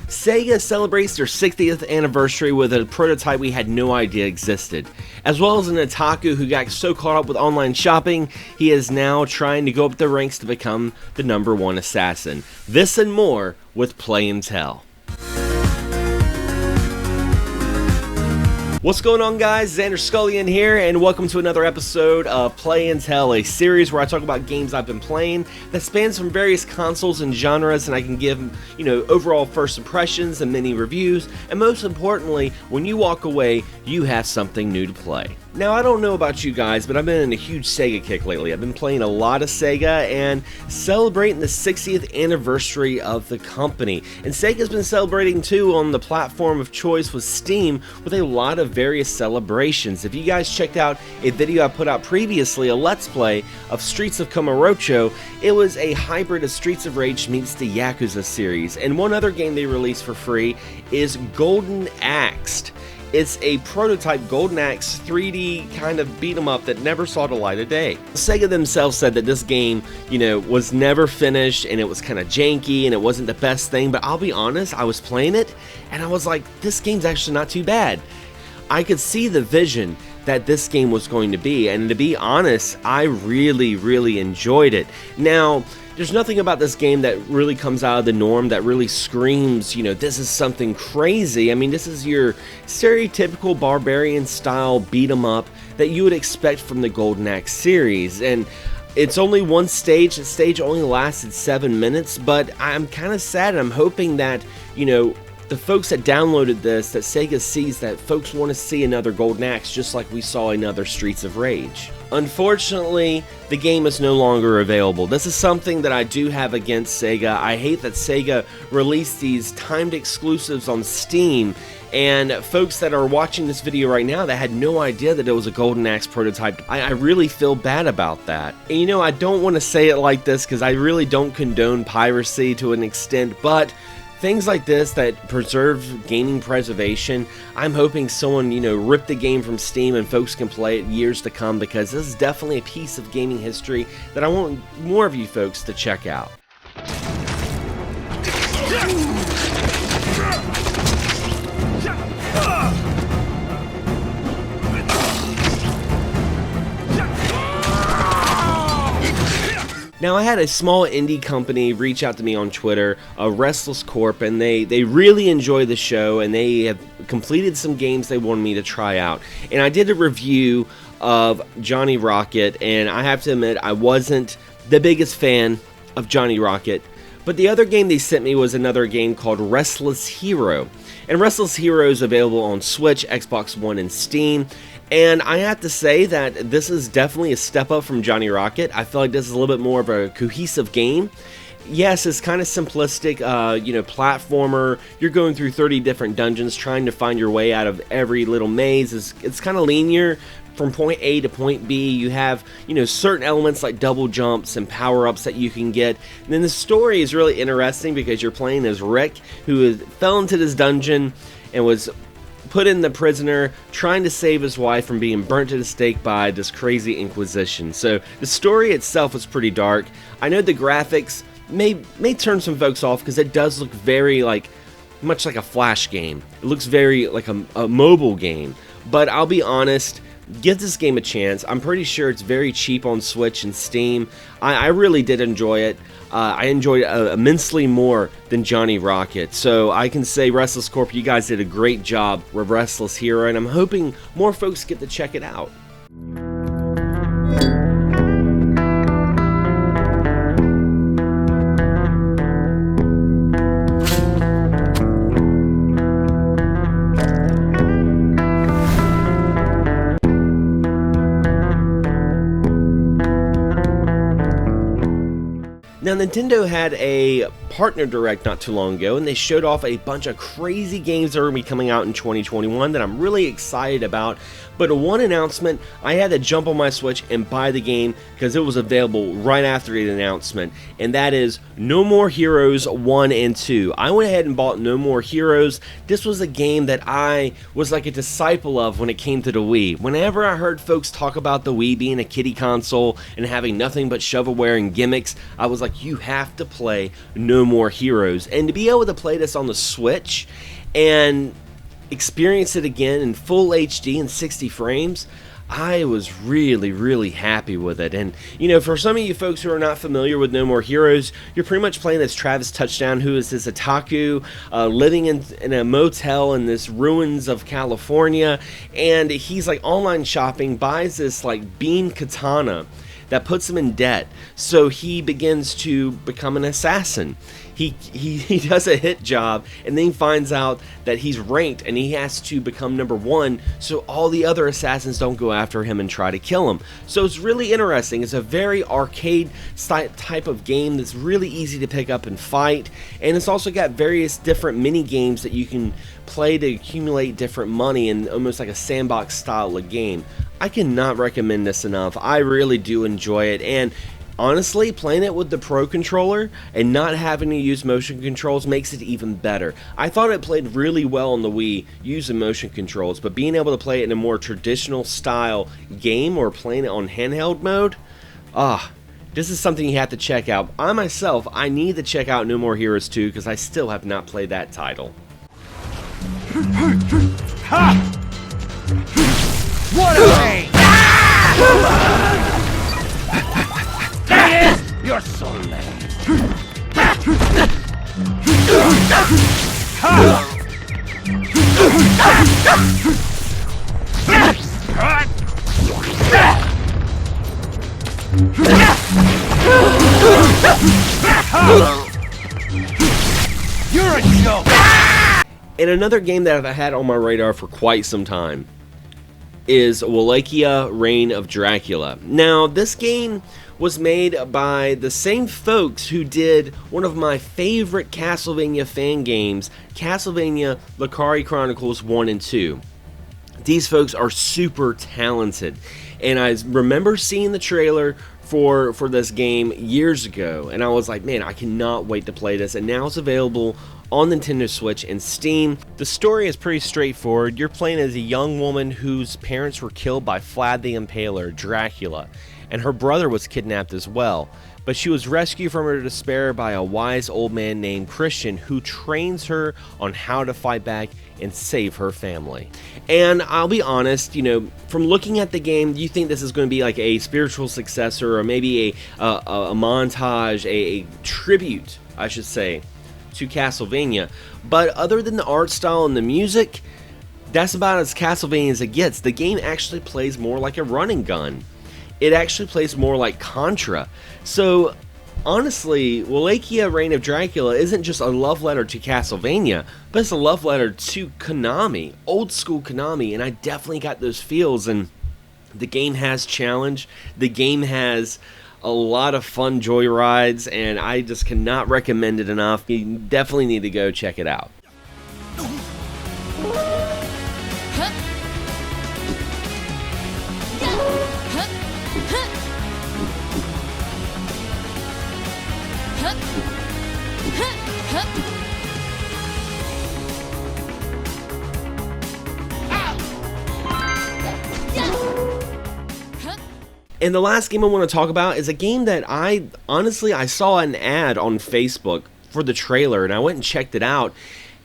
Sega celebrates their 60th anniversary with a prototype we had no idea existed. As well as an otaku who got so caught up with online shopping, he is now trying to go up the ranks to become the #1 assassin. This and more with Play and Tell. What's going on, guys? Xander Skullion here, and welcome to another episode of Play and Tell, a series where I talk about games I've been playing that spans from various consoles and genres, and I can give, overall first impressions and mini reviews, and most importantly, when you walk away, you have something new to play. Now, I don't know about you guys, but I've been in a huge Sega kick lately. I've been playing a lot of Sega and celebrating the 60th anniversary of the company. And Sega's been celebrating too on the platform of choice with Steam with a lot of various celebrations. If you guys checked out a video I put out previously, a Let's Play of Streets of Kamurocho, it was a hybrid of Streets of Rage meets the Yakuza series. And one other game they released for free is Golden Axe. It's a prototype Golden Axe 3D kind of beat 'em up that never saw the light of day. Sega themselves said that this game, was never finished and it was kind of janky and it wasn't the best thing, but I'll be honest, I was playing it and I was like, this game's actually not too bad. I could see the vision that this game was going to be, and to be honest, I really enjoyed it. Now, there's nothing about this game that really comes out of the norm, that really screams, this is something crazy. I mean, this is your stereotypical barbarian style beat 'em up that you would expect from the Golden Axe series. And it's only one stage. The stage only lasted 7 minutes, but I'm kind of sad. I'm hoping that, the folks that downloaded this, that Sega sees that folks want to see another Golden Axe just like we saw another Streets of Rage. Unfortunately, the game is no longer available. This is something that I do have against Sega. I hate that Sega released these timed exclusives on Steam, and folks that are watching this video right now that had no idea that it was a Golden Axe prototype, I really feel bad about that. And I don't want to say it like this because I really don't condone piracy to an extent, but things like this that preserve gaming preservation, I'm hoping someone, rip the game from Steam and folks can play it years to come, because this is definitely a piece of gaming history that I want more of you folks to check out. Now, I had a small indie company reach out to me on Twitter, Restless Corp, and they really enjoy the show, and they have completed some games they wanted me to try out. And I did a review of Johnny Rocket, and I have to admit, I wasn't the biggest fan of Johnny Rocket, but the other game they sent me was another game called Restless Hero. And Restless Hero is available on Switch, Xbox One, and Steam. And I have to say that this is definitely a step up from Johnny Rocket. I feel like this is a little bit more of a cohesive game. Yes, it's kind of simplistic, platformer. You're going through 30 different dungeons trying to find your way out of every little maze. It's kind of linear from point A to point B. You have, certain elements like double jumps and power-ups that you can get. And then the story is really interesting because you're playing as Rick, who fell into this dungeon and was put in the prisoner, trying to save his wife from being burnt at the stake by this crazy Inquisition. So the story itself is pretty dark. I know the graphics may turn some folks off because it does look very much like a Flash game. It looks very like a mobile game. But I'll be honest, give this game a chance. I'm pretty sure it's very cheap on Switch and Steam. I really did enjoy it. I enjoyed it immensely more than Johnny Rocket. So I can say, Restless Corp, you guys did a great job with Restless Hero, and I'm hoping more folks get to check it out. Now, Nintendo had a partner direct not too long ago, and they showed off a bunch of crazy games that are going to be coming out in 2021 that I'm really excited about. But one announcement, I had to jump on my Switch and buy the game because it was available right after the announcement, and that is No More Heroes 1 and 2. I went ahead and bought No More Heroes. This was a game that I was like a disciple of when it came to the Wii. Whenever I heard folks talk about the Wii being a kiddie console and having nothing but shovelware and gimmicks, I was like, you have to play No More Heroes. And to be able to play this on the Switch and experience it again in full HD and 60 frames, I was really happy with it. And for some of you folks who are not familiar with No More Heroes, you're pretty much playing as Travis Touchdown, who is this otaku living in a motel in this ruins of California, and he's like online shopping, buys this like beam katana that puts him in debt, so he begins to become an assassin. He does a hit job, and then he finds out that he's ranked and he has to become number 1, so all the other assassins don't go after him and try to kill him. So it's really interesting. It's a very arcade type of game that's really easy to pick up and fight, and it's also got various different mini games that you can play to accumulate different money in almost like a sandbox style of game. I cannot recommend this enough. I really do enjoy it, and honestly, playing it with the Pro Controller and not having to use motion controls makes it even better. I thought it played really well on the Wii using motion controls, but being able to play it in a more traditional style game or playing it on handheld mode, this is something you have to check out. I need to check out No More Heroes 2 because I still have not played that title. What a pain! You're so lame. You're a joke. And another game that I've had on my radar for quite some time is Laika, Reign of Dracula. Now, this game was made by the same folks who did one of my favorite Castlevania fan games, Castlevania Valkyrie Chronicles 1 and 2. These folks are super talented, and I remember seeing the trailer for this game years ago, and I was like, man, I cannot wait to play this, and now it's available on Nintendo Switch and Steam. The story is pretty straightforward. You're playing as a young woman whose parents were killed by Vlad the Impaler, Dracula, and her brother was kidnapped as well. But she was rescued from her despair by a wise old man named Christian, who trains her on how to fight back and save her family. And I'll be honest, from looking at the game, you think this is going to be like a spiritual successor, or maybe a montage, a tribute, I should say, to Castlevania. But other than the art style and the music, that's about as Castlevania as it gets. The game actually plays more like a running gun. It actually plays more like Contra. So honestly, Laika, Reign of Dracula isn't just a love letter to Castlevania, but it's a love letter to Konami, old school Konami, and I definitely got those feels. And the game has challenge, the game has a lot of fun joyrides, and I just cannot recommend it enough. You definitely need to go check it out. And the last game I want to talk about is a game that I saw an ad on Facebook for the trailer, and I went and checked it out,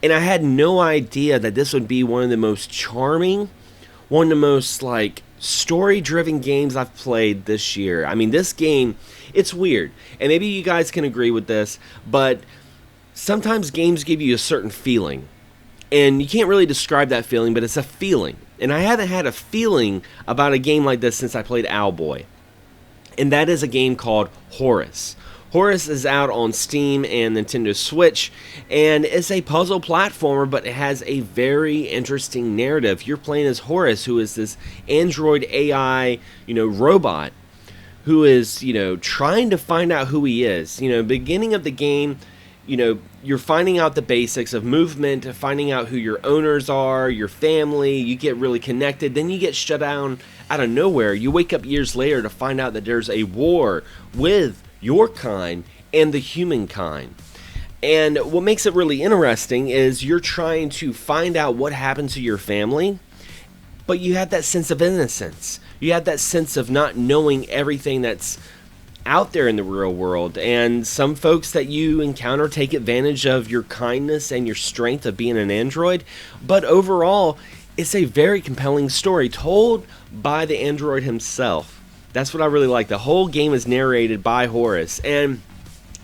and I had no idea that this would be one of the most charming, one of the most like story-driven games I've played this year. I mean, this game, it's weird, and maybe you guys can agree with this, but sometimes games give you a certain feeling, and you can't really describe that feeling, but it's a feeling. And I haven't had a feeling about a game like this since I played Owlboy. And that is a game called Horus. Horus is out on Steam and Nintendo Switch, and it's a puzzle platformer, but it has a very interesting narrative. You're playing as Horus, who is this android AI, robot, who is, trying to find out who he is. Beginning of the game, you're finding out the basics of movement, finding out who your owners are, your family, you get really connected, then you get shut down out of nowhere. You wake up years later to find out that there's a war with your kind and the humankind. And what makes it really interesting is you're trying to find out what happened to your family, but you have that sense of innocence. You have that sense of not knowing everything that's out there in the real world, and some folks that you encounter take advantage of your kindness and your strength of being an android. But overall, it's a very compelling story told by the android himself. That's what I really like. The whole game is narrated by Horus, and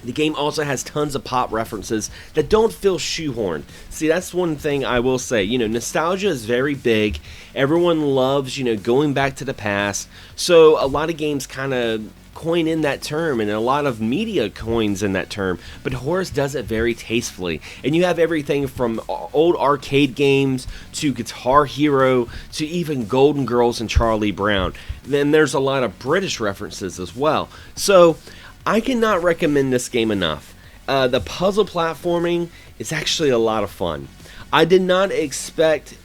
the game also has tons of pop references that don't feel shoehorned. See, that's one thing I will say. Nostalgia is very big. Everyone loves, going back to the past. So a lot of games kind of coin in that term, and a lot of media coins in that term. But Horus does it very tastefully. And you have everything from old arcade games to Guitar Hero to even Golden Girls and Charlie Brown. Then there's a lot of British references as well. So I cannot recommend this game enough. The puzzle platforming is actually a lot of fun. I did not expect,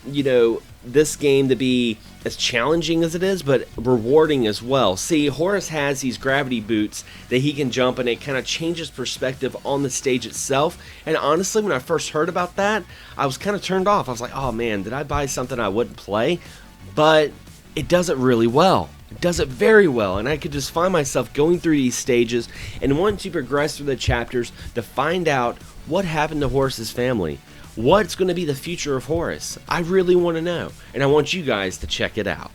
this game to be as challenging as it is, but rewarding as well. See, Horus has these gravity boots that he can jump, and it kind of changes perspective on the stage itself. And honestly, when I first heard about that, I was kind of turned off. I was like, oh man, did I buy something I wouldn't play? But it does it really well. It does it very well, and I could just find myself going through these stages and wanting to progress through the chapters to find out what happened to Horus's family. What's going to be the future of Horus? I really want to know, and I want you guys to check it out.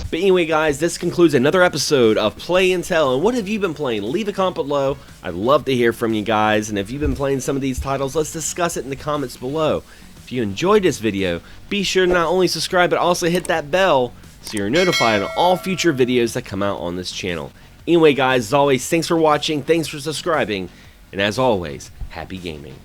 But anyway, guys, this concludes another episode of Play and Tell. And what have you been playing? Leave a comment below. I'd love to hear from you guys. And if you've been playing some of these titles, let's discuss it in the comments below. If you enjoyed this video, be sure to not only subscribe, but also hit that bell so you're notified on all future videos that come out on this channel. Anyway, guys, as always, thanks for watching, thanks for subscribing, and as always, happy gaming.